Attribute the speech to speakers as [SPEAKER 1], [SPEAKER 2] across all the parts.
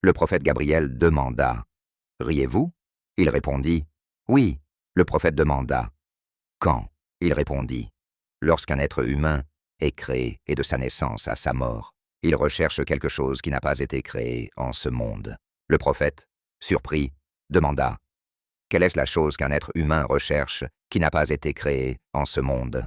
[SPEAKER 1] Le prophète Gabriel demanda « Riez-vous » Il répondit « Oui ». Le prophète demanda « Quand » Il répondit « Lorsqu'un être humain est créé et de sa naissance à sa mort, il recherche quelque chose qui n'a pas été créé en ce monde. » Le prophète, surpris, demanda « Quelle est la chose qu'un être humain recherche qui n'a pas été créée en ce monde ?»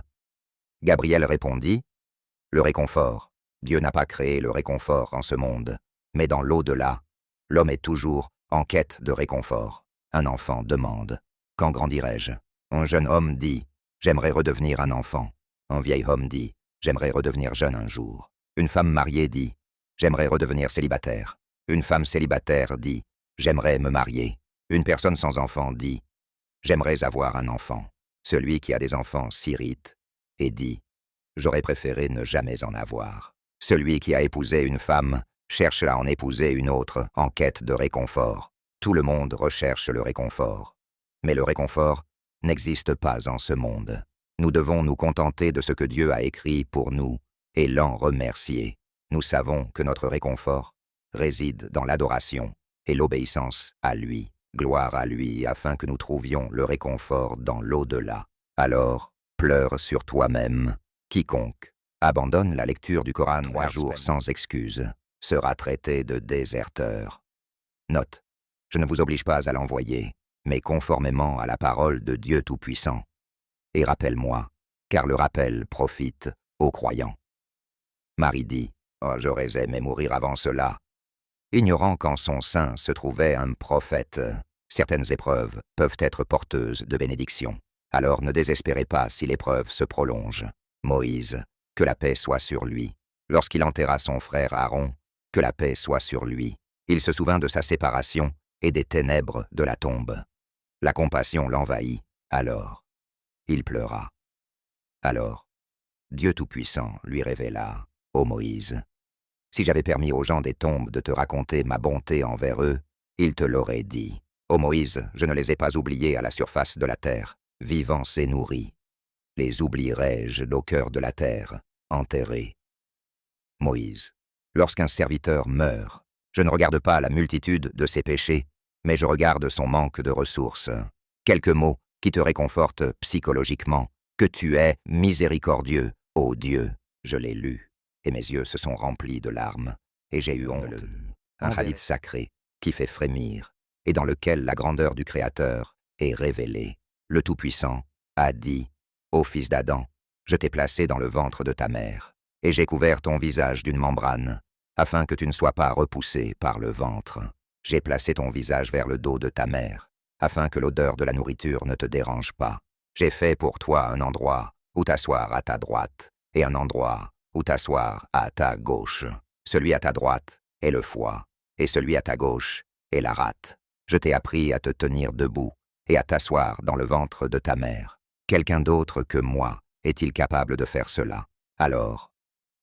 [SPEAKER 1] Gabriel répondit « Le réconfort. Dieu n'a pas créé le réconfort en ce monde, mais dans l'au-delà, l'homme est toujours en quête de réconfort. Un enfant demande « Quand grandirai-je » Un jeune homme dit « J'aimerais redevenir un enfant. » Un vieil homme dit « J'aimerais redevenir jeune un jour. » Une femme mariée dit « J'aimerais redevenir célibataire. » Une femme célibataire dit « J'aimerais me marier. » Une personne sans enfant dit « J'aimerais avoir un enfant. » Celui qui a des enfants s'irrite et dit « J'aurais préféré ne jamais en avoir. » Celui qui a épousé une femme cherche à en épouser une autre en quête de réconfort. Tout le monde recherche le réconfort. Mais le réconfort n'existe pas en ce monde. Nous devons nous contenter de ce que Dieu a écrit pour nous et l'en remercier. Nous savons que notre réconfort réside dans l'adoration et l'obéissance à lui. Gloire à lui afin que nous trouvions le réconfort dans l'au-delà. Alors, pleure sur toi-même. Quiconque abandonne la lecture du Coran 3 jours sans excuse sera traité de déserteur. Note, je ne vous oblige pas à l'envoyer, mais conformément à la parole de Dieu Tout-Puissant. Et rappelle-moi, car le rappel profite aux croyants. Marie dit, « Oh, j'aurais aimé mourir avant cela. » Ignorant qu'en son sein se trouvait un prophète, certaines épreuves peuvent être porteuses de bénédiction. Alors ne désespérez pas si l'épreuve se prolonge. Moïse, que la paix soit sur lui. Lorsqu'il enterra son frère Aaron, que la paix soit sur lui. Il se souvint de sa séparation et des ténèbres de la tombe. La compassion l'envahit. Alors, il pleura. Alors, Dieu Tout-Puissant lui révéla, « Ô Moïse, si j'avais permis aux gens des tombes de te raconter ma bonté envers eux, ils te l'auraient dit. Ô Moïse, je ne les ai pas oubliés à la surface de la terre, vivants et nourris. Les oublierai-je au cœur de la terre, enterrés. » Moïse, lorsqu'un serviteur meurt, je ne regarde pas la multitude de ses péchés, mais je regarde son manque de ressources. Quelques mots qui te réconfortent psychologiquement, que tu es miséricordieux, ô Dieu, je l'ai lu, et mes yeux se sont remplis de larmes, et j'ai eu honte. Un hadith sacré qui fait frémir, et dans lequel la grandeur du Créateur est révélée. Le Tout-Puissant a dit, ô fils d'Adam, je t'ai placé dans le ventre de ta mère, et j'ai couvert ton visage d'une membrane, afin que tu ne sois pas repoussé par le ventre. J'ai placé ton visage vers le dos de ta mère, afin que l'odeur de la nourriture ne te dérange pas. J'ai fait pour toi un endroit où t'asseoir à ta droite, et un endroit où t'asseoir à ta gauche. Celui à ta droite est le foie, et celui à ta gauche est la rate. Je t'ai appris à te tenir debout et à t'asseoir dans le ventre de ta mère. Quelqu'un d'autre que moi est-il capable de faire cela? Alors,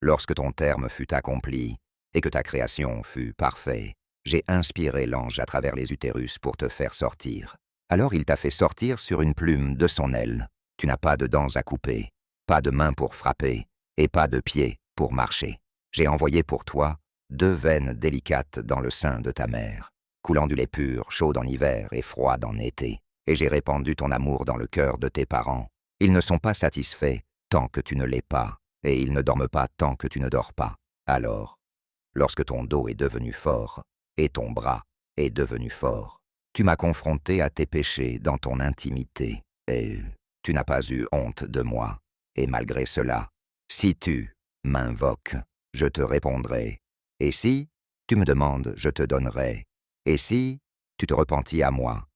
[SPEAKER 1] lorsque ton terme fut accompli et que ta création fut parfaite, j'ai inspiré l'ange à travers les utérus pour te faire sortir. Alors il t'a fait sortir sur une plume de son aile. Tu n'as pas de dents à couper, pas de main pour frapper, et pas de pied pour marcher. J'ai envoyé pour toi 2 veines délicates dans le sein de ta mère, coulant du lait pur, chaud en hiver et froid en été. Et j'ai répandu ton amour dans le cœur de tes parents. Ils ne sont pas satisfaits tant que tu ne l'es pas, et ils ne dorment pas tant que tu ne dors pas. Alors, lorsque ton dos est devenu fort, et ton bras est devenu fort, tu m'as confronté à tes péchés dans ton intimité, et tu n'as pas eu honte de moi. Et malgré cela, si tu m'invoques, je te répondrai. Et si tu me demandes, je te donnerai. Et si tu te repentis à moi,